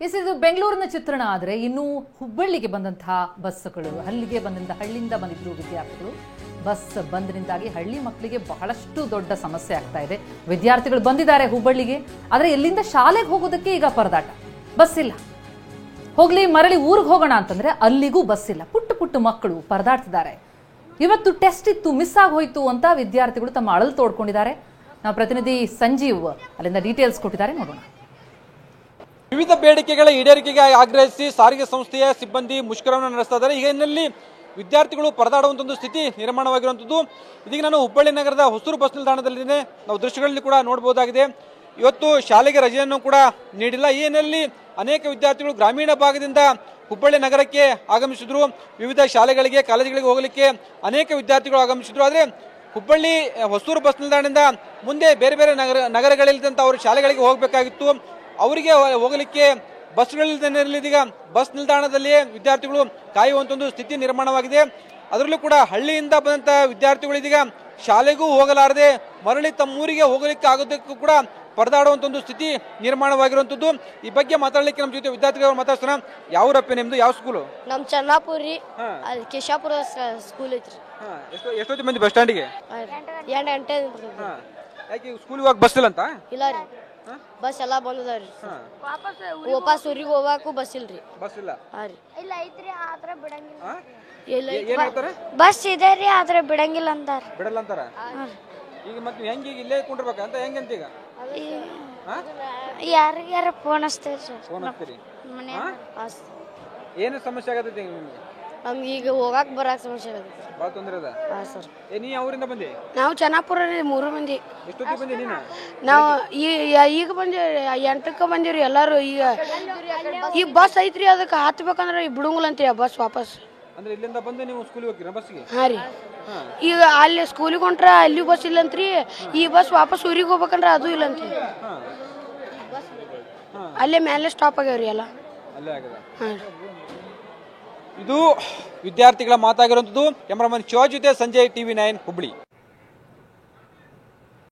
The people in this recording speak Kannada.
ಇದು ಬೆಂಗಳೂರಿನ ಚಿತ್ರಣ ಆದರೆ ಇನ್ನು ಹುಬ್ಬಳ್ಳಿಗೆ ಬಂದಂತಹ ಬಸ್ಸುಗಳು ಹಳ್ಳಿಯಿಂದ ಬಂದಿದ್ರು ವಿದ್ಯಾರ್ಥಿಗಳು ಬಸ್ ಬಂದ್ರಿಂದಾಗಿ ಹಳ್ಳಿ ಮಕ್ಕಳಿಗೆ ಬಹಳಷ್ಟು ದೊಡ್ಡ ಸಮಸ್ಯೆ ಆಗ್ತಾ ಇದೆ. ವಿದ್ಯಾರ್ಥಿಗಳು ಬಂದಿದ್ದಾರೆ ಹುಬ್ಬಳ್ಳಿಗೆ, ಆದರೆ ಎಲ್ಲಿಂದ ಶಾಲೆಗೆ ಹೋಗೋದಕ್ಕೆ ಈಗ ಪರದಾಟ. ಬಸ್ ಇಲ್ಲ. ಹೋಗ್ಲಿ ಮರಳಿ ಊರಿಗೆ ಹೋಗೋಣ ಅಂತಂದ್ರೆ ಅಲ್ಲಿಗೂ ಬಸ್ ಇಲ್ಲ. ಪುಟ್ಟ ಮಕ್ಕಳು ಪರದಾಡ್ತಿದ್ದಾರೆ. ಇವತ್ತು ಟೆಸ್ಟ್ ಇತ್ತು, ಮಿಸ್ ಆಗಿ ಹೋಯ್ತು ಅಂತ ವಿದ್ಯಾರ್ಥಿಗಳು ತಮ್ಮ ಅಳಲು ತೋಡ್ಕೊಂಡಿದ್ದಾರೆ. ನಮ್ಮ ಪ್ರತಿನಿಧಿ ಸಂಜೀವ್ ಅಲ್ಲಿಂದ ಡೀಟೇಲ್ಸ್ ಕೊಟ್ಟಿದ್ದಾರೆ, ನೋಡೋಣ. ವಿವಿಧ ಬೇಡಿಕೆಗಳ ಈಡೇರಿಕೆಗೆ ಆಗ್ರಹಿಸಿ ಸಾರಿಗೆ ಸಂಸ್ಥೆಯ ಸಿಬ್ಬಂದಿ ಮುಷ್ಕರವನ್ನು ನಡೆಸ್ತಾ ಇದ್ದಾರೆ. ಈ ಹಿನ್ನೆಲೆಯಲ್ಲಿ ವಿದ್ಯಾರ್ಥಿಗಳು ಪರದಾಡುವಂತ ಒಂದು ಸ್ಥಿತಿ ನಿರ್ಮಾಣವಾಗಿರುವಂತದ್ದು. ಇದೀಗ ನಾನು ಹುಬ್ಬಳ್ಳಿ ನಗರದ ಹೊಸೂರು ಬಸ್ ನಿಲ್ದಾಣದಲ್ಲಿದ್ದೇನೆ. ನಾವು ದೃಶ್ಯಗಳಲ್ಲಿ ಕೂಡ ನೋಡಬಹುದಾಗಿದೆ. ಇವತ್ತು ಶಾಲೆಗೆ ರಜೆಯನ್ನು ಕೂಡ ನೀಡಿಲ್ಲ. ಈ ಹಿನ್ನೆಲೆಯಲ್ಲಿ ಅನೇಕ ವಿದ್ಯಾರ್ಥಿಗಳು ಗ್ರಾಮೀಣ ಭಾಗದಿಂದ ಹುಬ್ಬಳ್ಳಿ ನಗರಕ್ಕೆ ಆಗಮಿಸಿದ್ರು. ವಿವಿಧ ಶಾಲೆಗಳಿಗೆ ಕಾಲೇಜುಗಳಿಗೆ ಹೋಗಲಿಕ್ಕೆ ಅನೇಕ ವಿದ್ಯಾರ್ಥಿಗಳು ಆಗಮಿಸಿದ್ರು. ಆದರೆ ಹುಬ್ಬಳ್ಳಿ ಹೊಸೂರು ಬಸ್ ನಿಲ್ದಾಣದಿಂದ ಮುಂದೆ ಬೇರೆ ಬೇರೆ ನಗರಗಳಿದ್ದಂಥ ಅವರು ಶಾಲೆಗಳಿಗೆ ಹೋಗಬೇಕಾಗಿತ್ತು. ಅವರಿಗೆ ಹೋಗಲಿಕ್ಕೆ ಬಸ್ಗಳಿಲ್ಲದೆ ಇದೀಗ ಬಸ್ ನಿಲ್ದಾಣದಲ್ಲಿಯೇ ವಿದ್ಯಾರ್ಥಿಗಳು ಕಾಯುವಂತ ಒಂದು ಸ್ಥಿತಿ ನಿರ್ಮಾಣವಾಗಿದೆ. ಅದರಲ್ಲೂ ಕೂಡ ಹಳ್ಳಿಯಿಂದ ಬಂದಂತಹ ವಿದ್ಯಾರ್ಥಿಗಳು ಇದೀಗ ಶಾಲೆಗೂ ಹೋಗಲಾರದೆ ಮರಳಿ ತಮ್ಮೂರಿಗೆ ಹೋಗಲಿಕ್ಕೆ ಆಗೋದಕ್ಕೂ ಕೂಡ ಪರದಾಡುವಂತ ಒಂದು ಸ್ಥಿತಿ ನಿರ್ಮಾಣವಾಗಿರುವಂತದ್ದು. ಈ ಬಗ್ಗೆ ಮಾತಾಡಲಿಕ್ಕೆ ನಮ್ಮ ಜೊತೆ ವಿದ್ಯಾರ್ಥಿಗಳು ಮಾತಾಡ್ತಾರ. ಯಾವೂರಪ್ಪ ನಿಮ್ದು, ಯಾವ ಸ್ಕೂಲು? ನಮ್ ಚನ್ನಾಪುರಿ ಕೇಶಾಪುರ ಸ್ಕೂಲ್ ಐತ್ರಿ. ಎಷ್ಟೊತ್ತಿ ಮಂದಿ ಬಸ್ ಸ್ಟ್ಯಾಂಡಿಗೆ? ಯಾಕೆ ಸ್ಕೂಲ್ ಹೋಗಕ್ ಬಸ್ ಇಲ್ಲ ಅಂತ? ಇಲ್ಲ ರೀ, ಬಸ್ ಎಲ್ಲಾ ಬಂದದಾವ್ರಿ. ವಾಪಸ್ ಊರಿಗೆ ಹೋಗಾಕು ಬಸ್ ಇಲ್ರಿ. ಬಸ್ ಇಲ್ಲ? ಇಲ್ಲ ಐತ್ರಿ, ಆದ್ರೆ ಬಿಡಂಗಿಲ್ಲ. ಬಸ್ ಇದೆ ರೀ, ಆದ್ರೆ ಬಿಡಂಗಿಲ್ಲ ಅಂತಾರ. ಬಿಡಲ್ಲ ಅಂತಾರ? ಈಗ ಮತ್ತೆ ಹೆಂಗೆ ಇಲ್ಲೇ ಕುಂಡ್ರಬೇಕ ಅಂತ ಹೆಂಗಂತ ಈಗ ಯಾರಿಗಾರ ಫೋನ್ ಹಚ್ತೀರಿ ಸರ್. ಫೋನ್ ಹಚ್ತೀರಿ? ಏನು ಸಮಸ್ಯೆ ಆಗತೈತಿ ನಿಮ್ಗೆ? ನಮ್ಗೆ ಈಗ ಹೋಗಾಕ್ ಬರಾಕ್ ಸಮಸ್ಯೆ ಆಗತೈತಿ. ಭಾಳ ತೊಂದರೆ ಅದ. ನೀ ಅವರಿಂದ ಬಂದಿ? ನಾವು ಚನ್ನಾಪುರ ರೀ, 3 ಮಂದಿ. ಎಷ್ಟೊತ್ತಿಗೆ ಬಂದಿ ನೀನು? ನಾವು ಈಗ ಬಂದಿ 8ಕ್ಕೆ ಬಂದಿವ್ರಿ ಎಲ್ಲಾರು. ಈಗ ಬಸ್ ಐತ್ರಿ, ಅದಕ್ಕೆ ಹತ್ಬೇಕಂದ್ರೆ ಬಿಡುಂಗಿಲ್ಲ ಅಂತೀರಿ ಆ ಬಸ್ ವಾಪಸ್. ಅಂದ್ರೆ ಇಲ್ಲಿಂದ ಬಂದು ನೀವು ಸ್ಕೂಲಿಗೆ ಹೋಗ್ತೀರಾ ಬಸ್ಗೆ? ಹಾ ರೀ. ಈಗ ಅಲ್ಲಿ ಸ್ಕೂಲಿಗೆ ಹೊಂಟ್ರ ಅಲ್ಲಿ ಬಸ್ ಇಲ್ಲಂತ್ರಿ. ಈ ಬಸ್ ವಾಪಸ್ ಊರಿಗೆ ಹೋಗ್ಬೇಕಂದ್ರ ಅದು ಇಲ್ಲಂತ್ರಿ. ಅಲ್ಲೇ ಮೇಲೆ ಸ್ಟಾಪ್ ಆಗ್ಯಾವ್ರಿ ಎಲ್ಲ. ಅಲ್ಲೇ ಆಗದ. ಇದು ವಿದ್ಯಾರ್ಥಿಗಳ ಮಾತಾಗಿರುವಂತದ್ದು. ಕ್ಯಾಮರಾಮನ್ ಶಿವಾಜ್ ಜೊತೆ ಸಂಜಯ್, TV9 ಹುಬ್ಬಳ್ಳಿ.